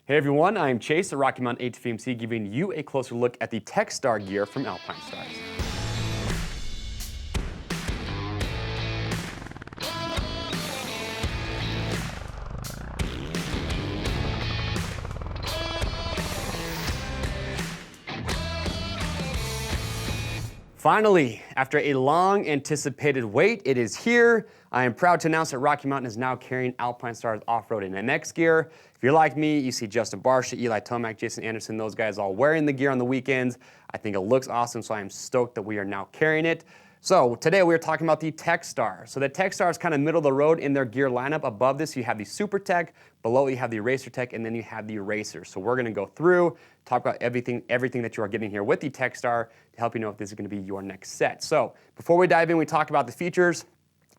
Hey everyone, I'm Chase at Rocky Mountain ATV MC, giving you a closer look at the Techstar gear from Alpinestars. Finally, after a long anticipated wait, it is here. I am proud to announce that Rocky Mountain is now carrying Alpinestars off-road and MX gear. If you're like me, you see Justin Barsha, Eli Tomac, Jason Anderson, those guys all wearing the gear on the weekends. I think it looks awesome, so I am stoked that we are now carrying it. So today we are talking about the Techstar. So the Techstar is kind of middle of the road in their gear lineup. Above this you have the Super Tech, below you have the Racer Tech, and then you have the Racer. So we're going to go through, talk about everything that you are getting here with the Techstar to help you know if this is going to be your next set. So before we dive in, we talk about the features.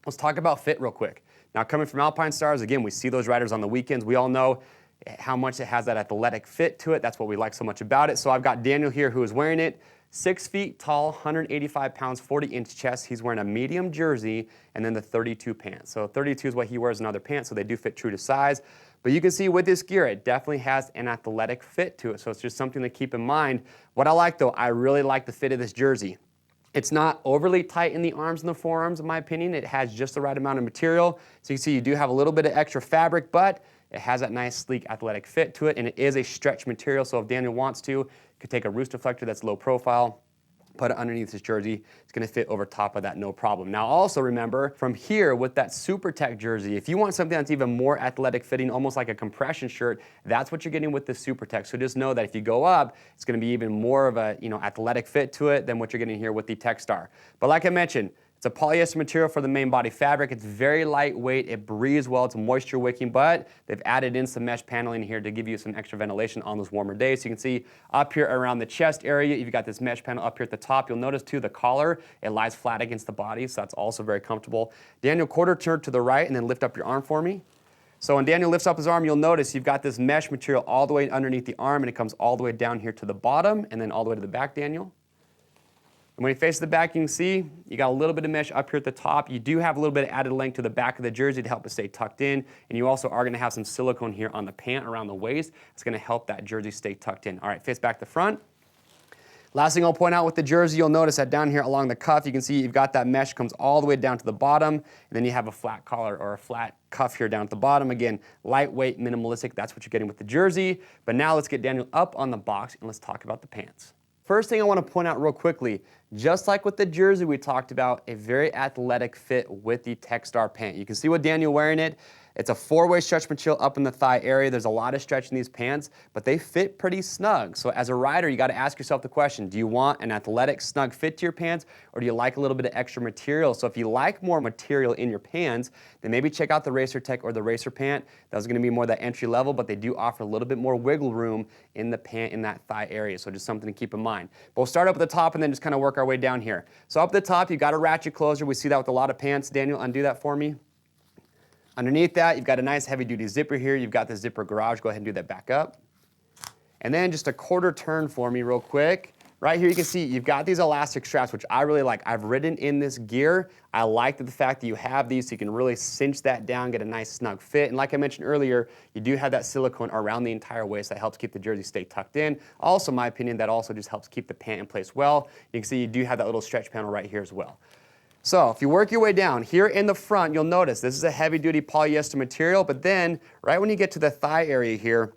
Let's talk about fit real quick. Now coming from Alpinestars, again, we see those riders on the weekends. We all know how much it has that athletic fit to it. That's what we like so much about it. So I've got Daniel here who is wearing it. 6 feet tall, 185 pounds, 40-inch chest. He's wearing a medium jersey and then the 32 pants. So 32 is what he wears in other pants, so they do fit true to size. But you can see with this gear, it definitely has an athletic fit to it. So it's just something to keep in mind. What I like though, I really like the fit of this jersey. It's not overly tight in the arms and the forearms, in my opinion. It has just the right amount of material. So you can see you do have a little bit of extra fabric, but it has that nice, sleek, athletic fit to it, and it is a stretch material. So if Daniel wants to, you could take a roost deflector that's low profile, put it underneath his jersey. It's going to fit over top of that, no problem. Now also remember, from here with that Super Tech jersey, if you want something that's even more athletic fitting, almost like a compression shirt, that's what you're getting with the Super Tech. So just know that if you go up, it's going to be even more of a athletic fit to it than what you're getting here with the Techstar. But like I mentioned, it's a polyester material for the main body fabric. It's very lightweight. It breathes well. It's moisture wicking, but they've added in some mesh paneling here to give you some extra ventilation on those warmer days. So you can see up here around the chest area, you've got this mesh panel up here at the top. You'll notice too the collar, it lies flat against the body, so that's also very comfortable. Daniel, quarter turn to the right and then lift up your arm for me. So when Daniel lifts up his arm, you'll notice you've got this mesh material all the way underneath the arm, and it comes all the way down here to the bottom and then all the way to the back, Daniel. And when you face the back, you can see you got a little bit of mesh up here at the top. You do have a little bit of added length to the back of the jersey to help it stay tucked in. And you also are going to have some silicone here on the pant around the waist. It's going to help that jersey stay tucked in. All right, face back to front. Last thing I'll point out with the jersey, you'll notice that down here along the cuff, you can see you've got that mesh comes all the way down to the bottom. And then you have a flat collar or a flat cuff here down at the bottom. Again, lightweight, minimalistic. That's what you're getting with the jersey. But now let's get Daniel up on the box and let's talk about the pants. First thing I want to point out real quickly, just like with the jersey we talked about, a very athletic fit with the Techstar Pant. You can see with Daniel wearing it. It's a four-way stretch material up in the thigh area. There's a lot of stretch in these pants, but they fit pretty snug. So as a rider, you got to ask yourself the question, do you want an athletic, snug fit to your pants, or do you like a little bit of extra material? So if you like more material in your pants, then maybe check out the Racer Tech or the Racer Pant. That's going to be more that entry level, but they do offer a little bit more wiggle room in the pant in that thigh area. So just something to keep in mind. But we'll start up at the top and then just kind of work our way down here. So up at the top, you've got a ratchet closer. We see that with a lot of pants. Daniel, undo that for me. Underneath that, you've got a nice heavy-duty zipper here. You've got the zipper garage. Go ahead and do that back up. And then just a quarter turn for me real quick. Right here you can see you've got these elastic straps, which I really like. I've ridden in this gear. I like the fact that you have these so you can really cinch that down, get a nice snug fit. And like I mentioned earlier, you do have that silicone around the entire waist that helps keep the jersey stay tucked in. Also, in my opinion, that also just helps keep the pant in place well. You can see you do have that little stretch panel right here as well. So if you work your way down, here in the front, you'll notice this is a heavy-duty polyester material, but then right when you get to the thigh area here,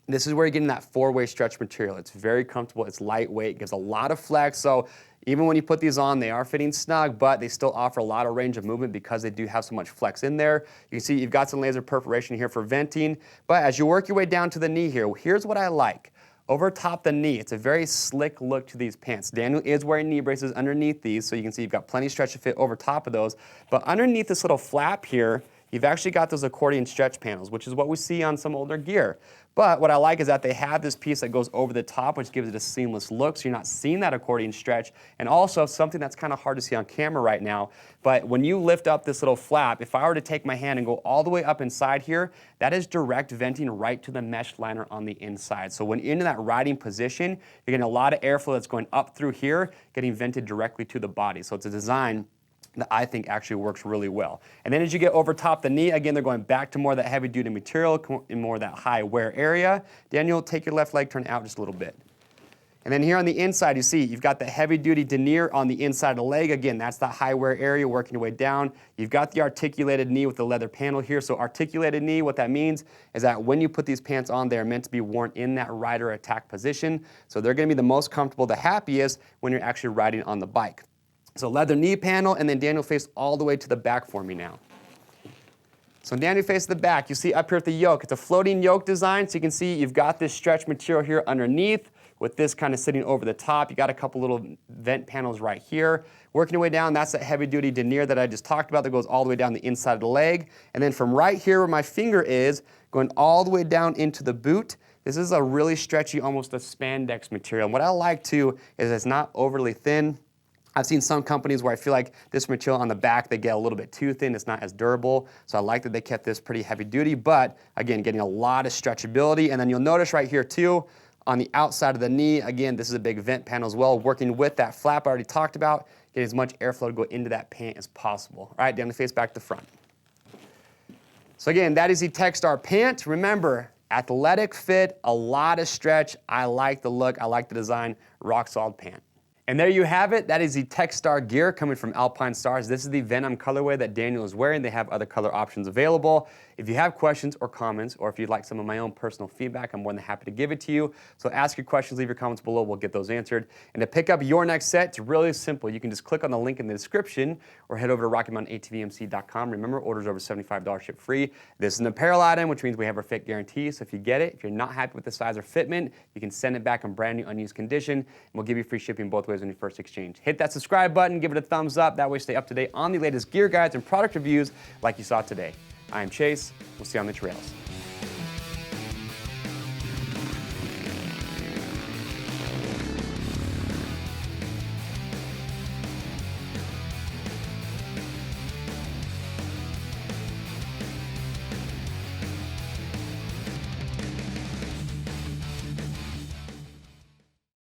this is where you're getting that four-way stretch material. It's very comfortable, it's lightweight, gives a lot of flex, so even when you put these on, they are fitting snug, but they still offer a lot of range of movement because they do have so much flex in there. You can see you've got some laser perforation here for venting, but as you work your way down to the knee here, here's what I like. Over top the knee, it's a very slick look to these pants. Daniel is wearing knee braces underneath these, so you can see you've got plenty of stretch to fit over top of those. But underneath this little flap here, you've actually got those accordion stretch panels, which is what we see on some older gear. But what I like is that they have this piece that goes over the top, which gives it a seamless look, so you're not seeing that accordion stretch. And also something that's kind of hard to see on camera right now, but when you lift up this little flap, if I were to take my hand and go all the way up inside here, that is direct venting right to the mesh liner on the inside. So when you're in that riding position, you're getting a lot of airflow that's going up through here, getting vented directly to the body. So it's a design that I think actually works really well. And then as you get over top the knee, again, they're going back to more of that heavy duty material and more of that high wear area. Daniel, take your left leg, turn it out just a little bit. And then here on the inside, you see, you've got the heavy duty denier on the inside of the leg. Again, that's that high wear area working your way down. You've got the articulated knee with the leather panel here. So articulated knee, what that means is that when you put these pants on, they're meant to be worn in that rider attack position. So they're gonna be the most comfortable, the happiest when you're actually riding on the bike. So leather knee panel, and then Daniel face all the way to the back for me now. So Daniel face the back, you see up here at the yoke, it's a floating yoke design. So you can see you've got this stretch material here underneath, with this kind of sitting over the top. You got a couple little vent panels right here. Working your way down, that's that heavy duty denier that I just talked about that goes all the way down the inside of the leg. And then from right here where my finger is, going all the way down into the boot, this is a really stretchy, almost a spandex material. And what I like too is it's not overly thin. I've seen some companies where I feel like this material on the back, they get a little bit too thin, it's not as durable. So I like that they kept this pretty heavy duty, but again, getting a lot of stretchability. And then you'll notice right here too, on the outside of the knee, again, this is a big vent panel as well, working with that flap I already talked about, getting as much airflow to go into that pant as possible. All right, down the face, back to the front. So again, that is the Techstar Pant. Remember, athletic fit, a lot of stretch. I like the look, I like the design, rock solid pant. And there you have it. That is the Techstar gear coming from Alpinestars. This is the Venom colorway that Daniel is wearing. They have other color options available. If you have questions or comments, or if you'd like some of my own personal feedback, I'm more than happy to give it to you. So ask your questions, leave your comments below, we'll get those answered. And to pick up your next set, it's really simple. You can just click on the link in the description or head over to RockyMountainATVMC.com. Remember, orders over $75 ship free. This is an apparel item, which means we have our fit guarantee. So if you get it, if you're not happy with the size or fitment, you can send it back in brand new unused condition, and we'll give you free shipping both ways on your first exchange. Hit that subscribe button, give it a thumbs up. That way stay up to date on the latest gear guides and product reviews like you saw today. I am Chase. We'll see you on the trails.